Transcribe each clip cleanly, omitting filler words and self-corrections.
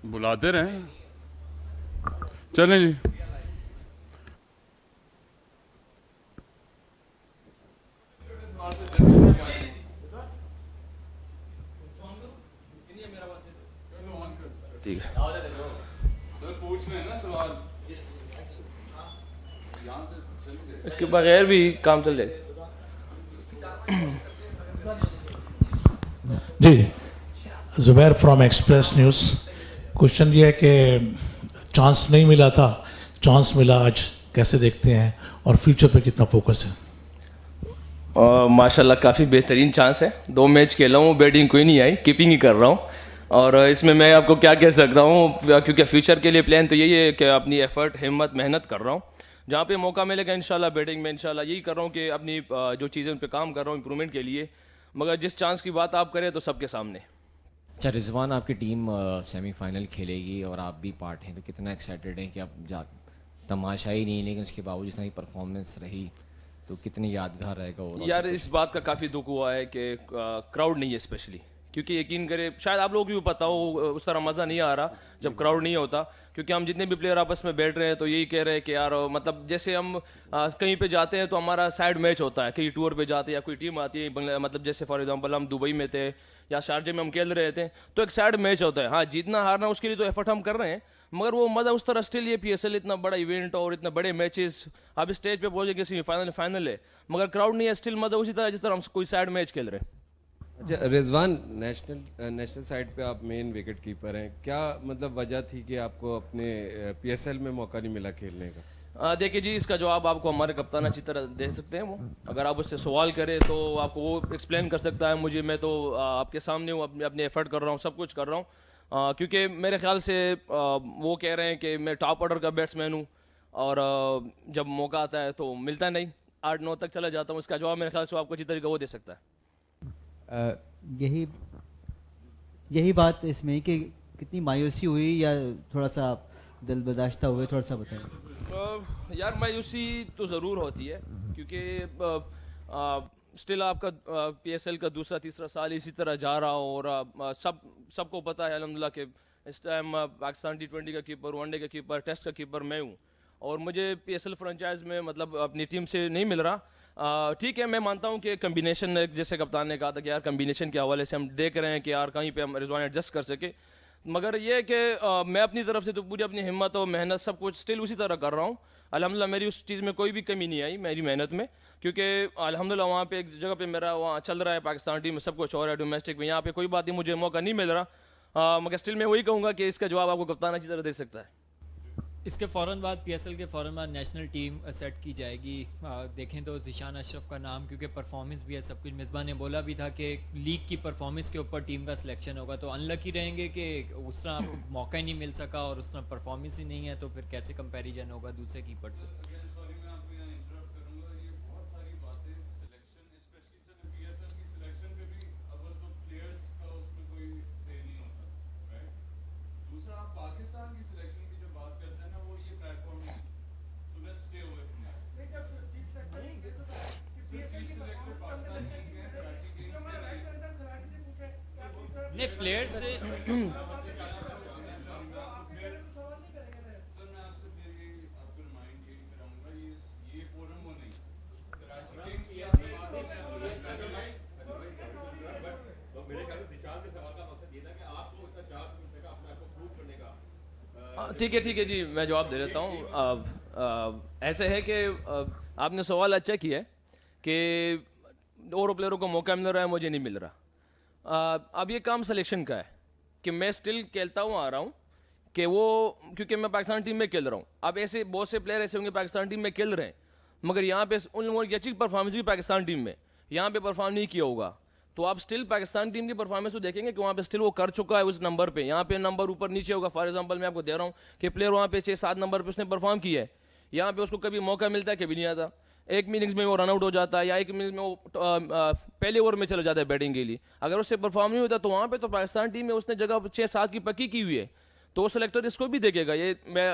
बुलाते रहे। चलें जी। ठीक है सर पूछ रहे हैं ना सवाल, इसके बगैर भी काम चल जाए। जी, Zubair from Express News. Question ये है कि चांस नहीं मिला था, चांस मिला आज, कैसे देखते हैं और फ्यूचर पे कितना फोकस है? माशाल्लाह काफ़ी बेहतरीन चांस है। 2 मैच खेला हूँ, बैटिंग कोई नहीं आई, कीपिंग ही कर रहा हूँ। और इसमें मैं आपको क्या कह सकता हूँ, क्योंकि फ्यूचर के लिए प्लान तो यही है कि अपनी एफर्ट, हिम्मत, मेहनत कर रहा हूँ। जहाँ पे मौका मिलेगा इंशाल्लाह बैटिंग में, इंशाल्लाह यही कर रहा हूँ कि अपनी जो चीज़ें उन पर काम कर रहा हूँ इम्प्रूवमेंट के लिए। मगर जिस चांस की बात आप करें तो सबके सामने। अच्छा रिजवान, आपकी टीम सेमीफाइनल खेलेगी और आप भी पार्ट हैं, तो कितना एक्साइटेड हैं कि आप तमाशा ही नहीं लेकिन उसके बावजूद जिस तरह की परफॉर्मेंस रही तो कितनी यादगार रहेगा? और यार इस बात का काफ़ी दुख हुआ है कि क्राउड नहीं है स्पेशली, क्योंकि यकीन करें शायद आप लोगों को भी पता हो, उस तरह मज़ा नहीं आ रहा जब क्राउड नहीं होता। क्योंकि हम जितने भी प्लेयर आपस में बैठ रहे हैं तो यही कह रहे हैं कि यार मतलब जैसे हम कहीं पे जाते हैं तो हमारा साइड मैच होता है, कहीं टूर पे जाते हैं या कोई टीम आती है, मतलब जैसे फॉर एग्जांपल हम दुबई में थे या शारजे में हम खेल रहे थे तो एक साइड मैच होता है। हाँ, जीतना हारना उसके लिए तो एफर्ट हम कर रहे हैं, मगर वो मज़ा उस तरह स्टिल, ये पीएसएल इतना बड़ा इवेंट और इतने बड़े मैचेस, आप स्टेज पे पहुंचे कि सेमीफाइनल फाइनल है मगर क्राउड नहीं है, स्टिल मज़ा उसी तरह जिस तरह हम कोई साइड मैच खेल रहे हैं। अच्छा रिजवान, नेशनल साइड पे आप मेन विकेट कीपर हैं, क्या मतलब वजह थी कि आपको अपने पीएसएल में मौका नहीं मिला खेलने का? देखिए जी, इसका जवाब आपको हमारे कप्तान अच्छी तरह दे सकते हैं। वो अगर आप उससे सवाल करें तो आपको वो एक्सप्लेन कर सकता है मुझे। मैं तो आपके सामने हूँ, अपने एफर्ट कर रहा हूँ, सब कुछ कर रहा हूँ। क्योंकि मेरे ख्याल से वो कह रहे हैं कि मैं टॉप ऑर्डर का बैट्समैन हूँ और जब मौका आता है तो मिलता नहीं, 8-9 तक चला जाता हूँ। इसका जवाब मेरे ख्याल से आपको अच्छी तरीके वो दे सकता है। यही यही बात इसमें कि कितनी मायूसी हुई या थोड़ा सा दिल बर्दाश्ता हुए, थोड़ा सा बताएं। यार मायूसी तो ज़रूर होती है, क्योंकि स्टिल आपका पीएसएल का दूसरा तीसरा साल इसी तरह जा रहा हो और सबको पता है अल्हम्दुलिल्लाह कि इस टाइम पाकिस्तान T20 का कीपर, वनडे का कीपर, टेस्ट का कीपर मैं हूँ और मुझे पीएसएल फ्रेंचाइज में मतलब अपनी टीम से नहीं मिल रहा। ठीक है, मैं मानता हूँ कि कम्बिनेशन, जैसे कप्तान ने कहा था कि यार कम्बिनेशन के हवाले से हम देख रहे हैं कि यार कहीं पे हम रिजवान एडजस्ट कर सके, मगर ये है कि मैं अपनी तरफ से तो पूरी अपनी हिम्मत और मेहनत सब कुछ स्टिल उसी तरह कर रहा हूँ। अल्हम्दुलिल्लाह मेरी उस चीज़ में कोई भी कमी नहीं आई मेरी मेहनत में, क्योंकि अल्हम्दुलिल्लाह वहाँ पे एक जगह पे मेरा वहाँ चल रहा है, पाकिस्तान टीम में सब कुछ हो रहा है डोमेस्टिक में, यहाँ पे कोई बात नहीं, मुझे मौका नहीं मिल रहा। मगर स्टिल मैं वही कहूँगा कि इसका जवाब आपको कप्तान अच्छी तरह दे सकता है। इसके फ़ौरन बाद पीएसएल के फ़ौरन बाद नेशनल टीम सेट की जाएगी। देखें तो ज़िशान अशरफ का नाम, क्योंकि परफॉर्मेंस भी है सब कुछ, मिसबा ने बोला भी था कि लीग की परफॉर्मेंस के ऊपर टीम का सिलेक्शन होगा, तो अनलकी रहेंगे कि उस तरह आपको मौका ही नहीं मिल सका और उस तरह परफॉर्मेंस ही नहीं है, तो फिर कैसे कंपैरिजन होगा दूसरे कीपर से? नहीं, प्लेयर से ठीक है जी, मैं जवाब दे देता हूँ। ऐसे है कि आपने सवाल अच्छा किया है कि और प्लेयरों को मौका मिल रहा है, मुझे नहीं मिल रहा। अब ये काम सिलेक्शन का है कि मैं स्टिल खेलता हुआ आ रहा हूँ कि वो, क्योंकि मैं पाकिस्तान टीम में खेल रहा हूँ। अब ऐसे बहुत से प्लेयर ऐसे होंगे पाकिस्तान टीम में खेल रहे हैं मगर यहाँ पे उन लोगों की अच्छी परफॉर्मेंस भी पाकिस्तान टीम में, यहाँ पे परफॉर्म नहीं किया होगा, तो आप स्टिल पाकिस्तान टीम की परफॉर्मेंस तो देखेंगे कि वहाँ पे स्टिल वो कर चुका है उस नंबर पे, यहाँ पे नंबर ऊपर नीचे होगा। फॉर एग्जांपल मैं आपको दे रहा हूँ कि प्लेयर वहाँ पे 6-7 नंबर पे उसने परफॉर्म किया है, यहाँ पे उसको कभी मौका मिलता है, कभी नहीं आता। एक इनिंग्स में वो रन आउट हो जाता है या एक इनिंग्स में वो पहले ओवर में चला जाता है बैटिंग के लिए, अगर उससे परफॉर्म नहीं होता तो वहाँ पे तो पाकिस्तान टीम में उसने जगह 6-7 की पक्की की हुई है, तो वो सिलेक्टर इसको भी देखेगा। ये मैं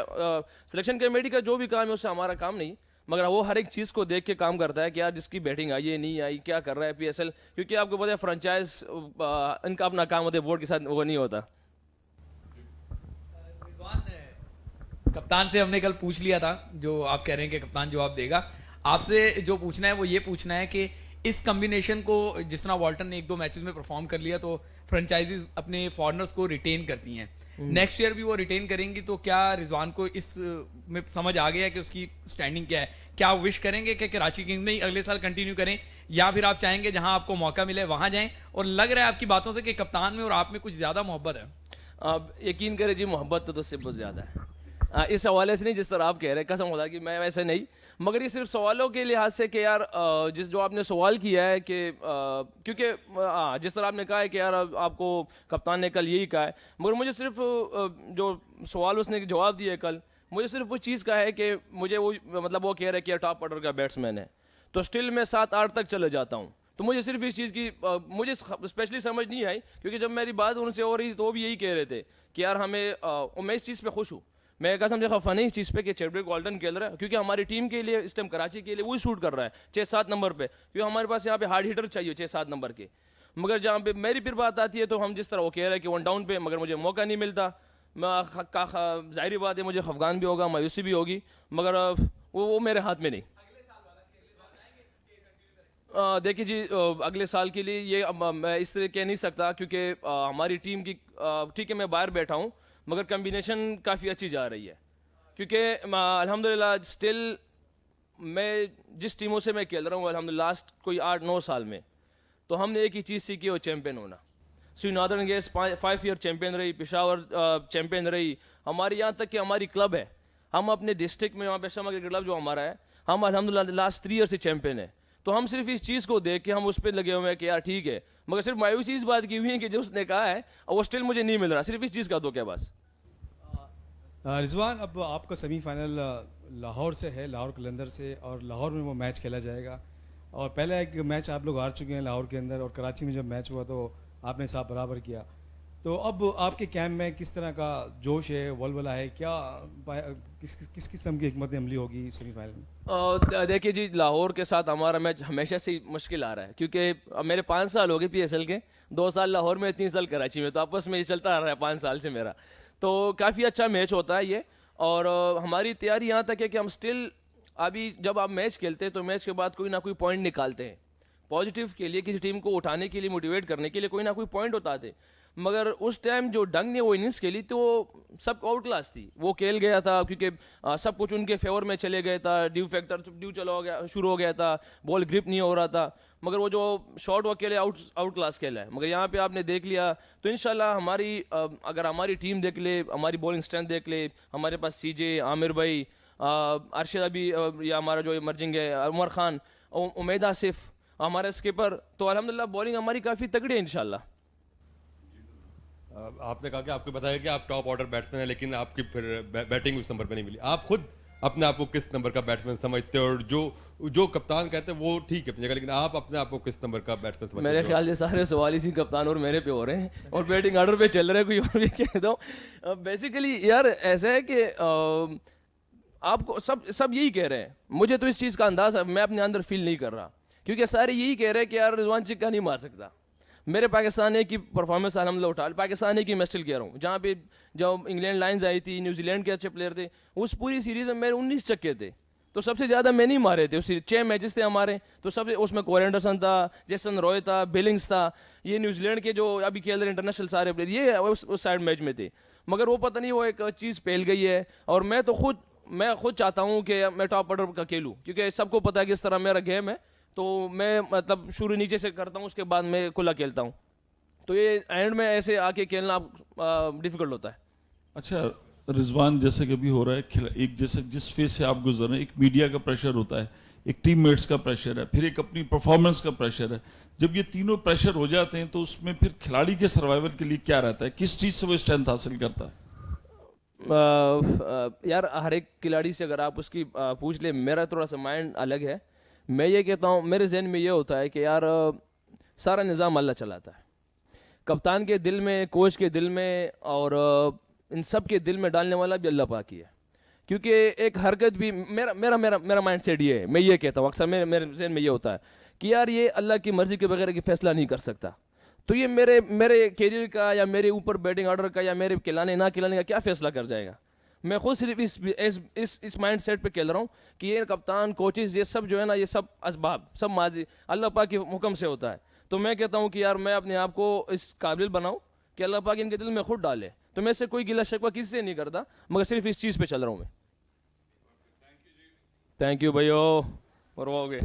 सिलेक्शन कमेटी का जो भी काम है उससे हमारा काम नहीं, मगर वो हर एक चीज़ को देख के काम करता है कि यार जिसकी बैटिंग आई है नहीं आई, क्या कर रहा है पीएसएल, क्योंकि आपको पता है फ्रेंचाइज इनका अपना काम होता है, बोर्ड के साथ वो नहीं होता। कप्तान से हमने कल पूछ लिया था, जो आप कह रहे हैं कि कप्तान जवाब देगा। आपसे जो पूछना है वो ये पूछना है कि इस कम्बिनेशन को, जिस तरह वॉल्टन ने 1-2 मैचेस में परफॉर्म कर लिया, तो फ्रेंचाइजीज अपने फॉरनर्स को रिटेन करती हैं। नेक्स्ट ईयर भी वो रिटेन करेंगी, तो क्या रिजवान को इस में समझ आ गया कि उसकी स्टैंडिंग क्या है? क्या आप विश करेंगे कि कराची किंग्स में ही अगले साल कंटिन्यू करें, या फिर आप चाहेंगे जहां आपको मौका मिले वहां जाएं? और लग रहा है आपकी बातों से कि कप्तान में और आप में कुछ ज्यादा मोहब्बत है। आप यकीन करें जी, मोहब्बत तो उससे बहुत ज़्यादा है। इस हवाले से नहीं जिस तरह आप कह रहे हैं, कसम खुदा कि मैं वैसे नहीं, मगर ये सिर्फ सवालों के लिहाज से कि यार जो आपने सवाल किया है कि क्योंकि जिस तरह आपने कहा है कि यार आपको कप्तान ने कल यही कहा है, मगर मुझे सिर्फ जो सवाल उसने जवाब दिया कल, मुझे सिर्फ वो चीज़ का है कि मुझे वो मतलब वो कह रहा है कि टॉप ऑर्डर का बैट्समैन है, तो स्टिल मैं 7-8 तक चले जाता हूँ। तो मुझे सिर्फ इस चीज़ की मुझे स्पेशली समझ नहीं आई, क्योंकि जब मेरी बात उनसे हो रही तो वो भी यही कह रहे थे कि यार हमें मैं इस चीज़ पे खुश हूँ। मैं कसम से खफा नहीं इस चीज़ पे कि चैडविक वॉल्टन खेल रहा है, क्योंकि हमारी टीम के लिए इस टाइम कराची के लिए वही शूट कर रहा है 6-7 नंबर पे, क्योंकि हमारे पास यहाँ पे हार्ड हिटर चाहिए 6-7 नंबर के। मगर जहाँ पे मेरी फिर बात आती है तो हम जिस तरह वो कह रहे हैं कि 1 डाउन पे, मगर मुझे मौका नहीं मिलता। जाहिर बात है मुझे खफगान भी होगा, मायूसी भी होगी, मगर वो मेरे हाथ में नहीं। देखिए जी, अगले साल के लिए ये मैं इस तरह कह नहीं सकता, क्योंकि हमारी टीम की ठीक है मैं बाहर बैठा हूँ, मगर कम्बिनेशन काफ़ी अच्छी जा रही है, क्योंकि अल्हम्दुलिल्लाह स्टिल मैं जिस टीमों से मैं खेल रहा हूँ अल्हम्दुलिल्लाह लास्ट कोई 8-9 साल में, तो हमने एक ही चीज़ सीखी, वो चैम्पियन होना। नॉर्दर्न गेस 5 ईयर चैम्पियन रही, पेशावर चैम्पियन रही, हमारी यहाँ तक कि हमारी क्लब है, हम अपने डिस्ट्रिक्ट में, वहाँ पेशावर क्रिकेट क्लब जो हमारा है, हम अल्हम्दुलिल्लाह लास्ट 3 ईयर से चैम्पियन है। तो हम सिर्फ इस चीज़ को देख के हम उस पर लगे हुए हैं कि यार ठीक है, मगर सिर्फ मायूसी इस बात की हुई है कि जो उसने कहा है वो स्टिल मुझे नहीं मिल रहा, सिर्फ इस चीज़ का तो क्या बस। रिजवान, अब आपका सेमीफाइनल लाहौर से है, लाहौर कलंदर से, और लाहौर में वो मैच खेला जाएगा। और पहला एक मैच आप लोग हार चुके हैं लाहौर के अंदर, और कराची में जब मैच हुआ तो आपने साथ बराबर किया। तो अब आपके कैंप में किस तरह का जोश है, वलवला है, क्या किस किस्म की हिकमत अमली होगी सेमीफाइनल में? देखिए जी, लाहौर के साथ हमारा मैच हमेशा से मुश्किल आ रहा है, क्योंकि मेरे 5 साल हो गए PSL के, 2 साल लाहौर में, 3 साल कराची में, तो आपस में ये चलता आ रहा है 5 साल से मेरा। तो काफ़ी अच्छा मैच होता है ये, और हमारी तैयारी यहाँ तक है कि हम स्टिल अभी जब आप मैच खेलते हैं तो मैच के बाद कोई ना कोई पॉइंट निकालते हैं पॉजिटिव के लिए, किसी टीम को उठाने के लिए, मोटिवेट करने के लिए कोई ना कोई पॉइंट उठाते। मगर उस टाइम जो डंग ने वो इनिंग्स खेली तो सब आउट क्लास थी, वो खेल गया था, क्योंकि सब कुछ उनके फेवर में चले गया था, ड्यू चला हो गया, शुरू हो गया था, बॉल ग्रिप नहीं हो रहा था, मगर वो जो शॉट वो खेले आउट क्लास खेला है। मगर यहाँ पे आपने देख लिया तो इंशाल्लाह हमारी अगर हमारी टीम देख ले, हमारी बॉलिंग स्ट्रेंथ देख ले, हमारे पास CJ, आमिर भाई, अरशद अभी, या हमारा जो इमर्जिंग है उमर खान, उमेद आसिफ, हमारे स्किपर, तो अल्हम्दुलिल्लाह बॉलिंग हमारी काफ़ी तगड़ी है इंशाल्लाह। आपने कहा कि आपको बताया कि आप टॉप ऑर्डर बैट्समैन हैं, लेकिन आपकी फिर बैटिंग उस नंबर पे नहीं मिली। आप खुद अपने आप को किस नंबर का बैट्समैन समझते हो? और जो कप्तान कहते हैं वो ठीक है अपनी जगह, लेकिन आप अपने आप को किस नंबर का बैट्समैन समझते हो? मेरे ख्याल से सारे सवाल इसी कप्तान और मेरे पे हो रहे हैं, और बैटिंग ऑर्डर पे चल रहे हैं, कोई और भी कह दो। बेसिकली यार ऐसा है कि आपको सब यही कह रहे हैं, मुझे तो इस चीज़ का अंदाज़ मैं अपने अंदर फील नहीं कर रहा, क्योंकि सारे यही कह रहे हैं कि यार रिजवान चिक्का नहीं मार सकता। मेरे पाकिस्तान की परफॉर्मेंस अल्हम्दुलिल्लाह उठा, पाकिस्तान की मैं स्टिल कह रहा हूँ, जहाँ पे जब इंग्लैंड लाइन्स आई थी, न्यूजीलैंड के अच्छे प्लेयर थे, उस पूरी सीरीज में मेरे 19 छक्के थे, तो सबसे ज़्यादा मैं नहीं मारे थे। उस 6 मैचेस थे हमारे, तो सब उसमें कोर एंडरसन था, जेसन रॉय था, बिलिंग्स था, ये न्यूजीलैंड के जो अभी खेल रहे इंटरनेशनल सारे प्लेयर ये उस साइड मैच में थे। मगर वो पता नहीं वो एक चीज़ फैल गई है, और मैं खुद चाहता हूँ कि मैं टॉप ऑर्डर का खेलूँ, क्योंकि सबको पता है कि इस तरह मेरा गेम है, तो मैं मतलब शुरू नीचे से करता हूँ, उसके बाद मैं खुला खेलता हूँ, तो ये एंड में ऐसे आके खेलना डिफिकल्ट होता है। अच्छा रिजवान, जैसे कि अभी हो रहा है, एक जैसे जिस फेज से आप गुजर रहे हैं, एक मीडिया का प्रेशर होता है, एक टीममेट्स का प्रेशर है, फिर एक अपनी परफॉर्मेंस का प्रेशर है। जब ये तीनों प्रेशर हो जाते हैं तो उसमें फिर खिलाड़ी के सर्वाइवल के लिए क्या रहता है, किस चीज़ से वो स्ट्रेंथ हासिल करता है? यार हर एक खिलाड़ी से अगर आप उसकी पूछ ले, मेरा थोड़ा सा माइंड अलग है। मैं ये कहता हूँ, मेरे जहन में ये होता है कि यार सारा निज़ाम अल्लाह चलाता है, कप्तान के दिल में, कोच के दिल में, और इन सब के दिल में डालने वाला भी अल्लाह पाक ही है। क्योंकि एक हरकत भी मेरा माइंड सेट ये है, मैं ये कहता हूँ अक्सर मेरे जहन में ये होता है कि यार ये अल्लाह की मर्जी के बगैर की फैसला नहीं कर सकता, तो ये मेरे कैरियर का या मेरे ऊपर बैटिंग ऑर्डर का या मेरे खिलाने ना खिलाने का क्या फैसला कर जाएगा? मैं खुद सिर्फ इस माइंड सेट पे खेल रहा हूँ कि ये कप्तान कोचेस ये सब जो है ना, ये सब असबाब सब माजी अल्लाह पाक के हुक्म से होता है। तो मैं कहता हूँ कि यार मैं अपने आप को इस काबिल बनाऊँ कि अल्लाह पाक इनके दिल में खुद डाले। तो मैं इससे कोई गिला शिकवा किसी से नहीं करता, मगर सिर्फ इस चीज़ पे चल रहा हूँ मैं। थैंक यू भैया, मरवाओगे।